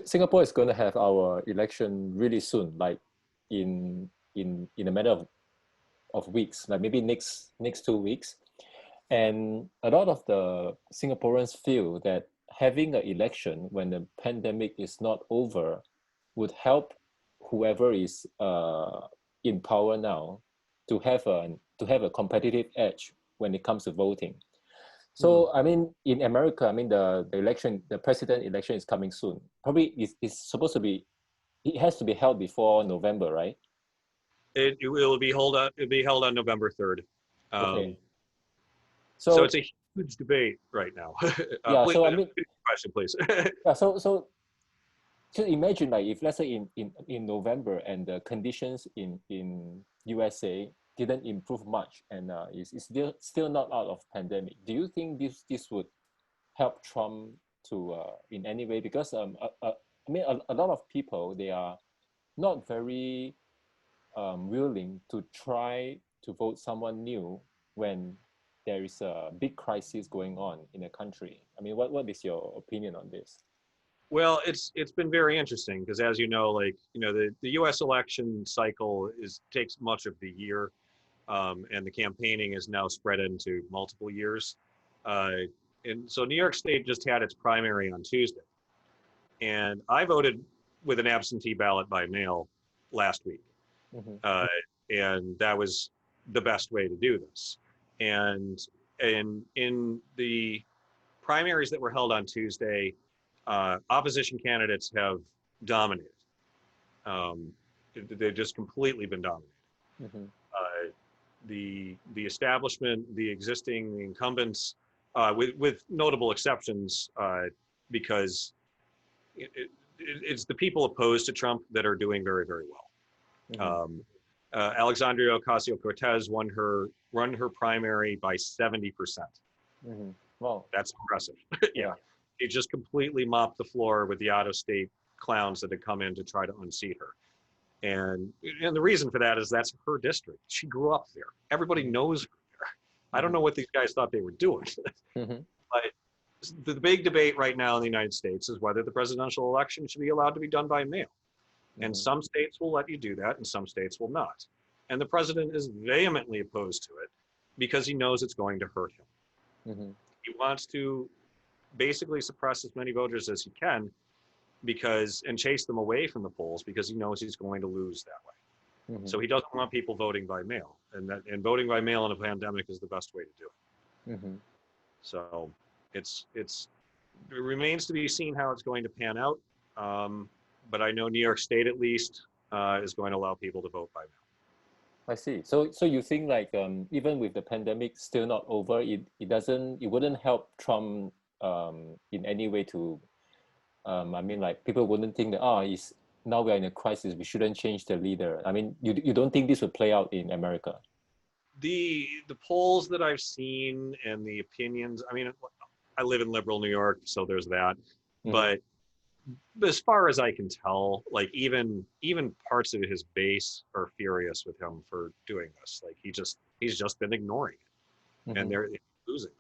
Singapore is going to have our election really soon, like in a matter of weeks, like maybe next 2 weeks. And a lot of the Singaporeans feel that having an election when the pandemic is not over would help whoever is in power now to have a competitive edge when it comes to voting. So I mean, in America, I mean the president election is coming soon. Probably it's supposed to be, it has to be held before November, right? It will be held on. It'll be held on November 3rd. Okay. So it's a huge debate right now. Yeah. Please, So I mean, question, please. yeah. So imagine, like, if let's say in November and the conditions in USA didn't improve much and is still not out of pandemic. Do you think this would help Trump to in any way? Because I mean a lot of people, they are not very willing to try to vote someone new when there is a big crisis going on in the country. I mean, what is your opinion on this? Well, it's been very interesting because, as you know, the U.S. election cycle takes much of the year, and the campaigning is now spread into multiple years. And so New York State just had its primary on Tuesday, and I voted with an absentee ballot by mail last week, and that was the best way to do this. And in the primaries that were held on Tuesday, opposition candidates have dominated. They've just completely been dominated. The establishment, the incumbents, with notable exceptions, because it's the people opposed to Trump that are doing very, very well. Alexandria Ocasio-Cortez won her primary by 70%. Wow, that's impressive. Yeah. She just completely mopped the floor with the out-of-state clowns that had come in to try to unseat her. And the reason for that is that's her district. She grew up there. Everybody knows her there. I don't know what these guys thought they were doing. But the big debate right now in the United States is whether the presidential election should be allowed to be done by mail. And some states will let you do that, and some states will not. And the president is vehemently opposed to it because he knows it's going to hurt him. He wants to basically suppress as many voters as he can and chase them away from the polls because he knows he's going to lose that way. So he doesn't want people voting by mail, and voting by mail in a pandemic is the best way to do it. So it remains to be seen how it's going to pan out. But I know New York State at least is going to allow people to vote by mail. I see. So you think, like, even with the pandemic still not over, it wouldn't help Trump in any way to, I mean, like, people wouldn't think that now we are in a crisis, we shouldn't change the leader. I mean, you don't think this would play out in America? The polls that I've seen and the opinions, I mean, I live in liberal New York, so there's that. But as far as I can tell, like, even parts of his base are furious with him for doing this. Like, he's just been ignoring it, and they're losing.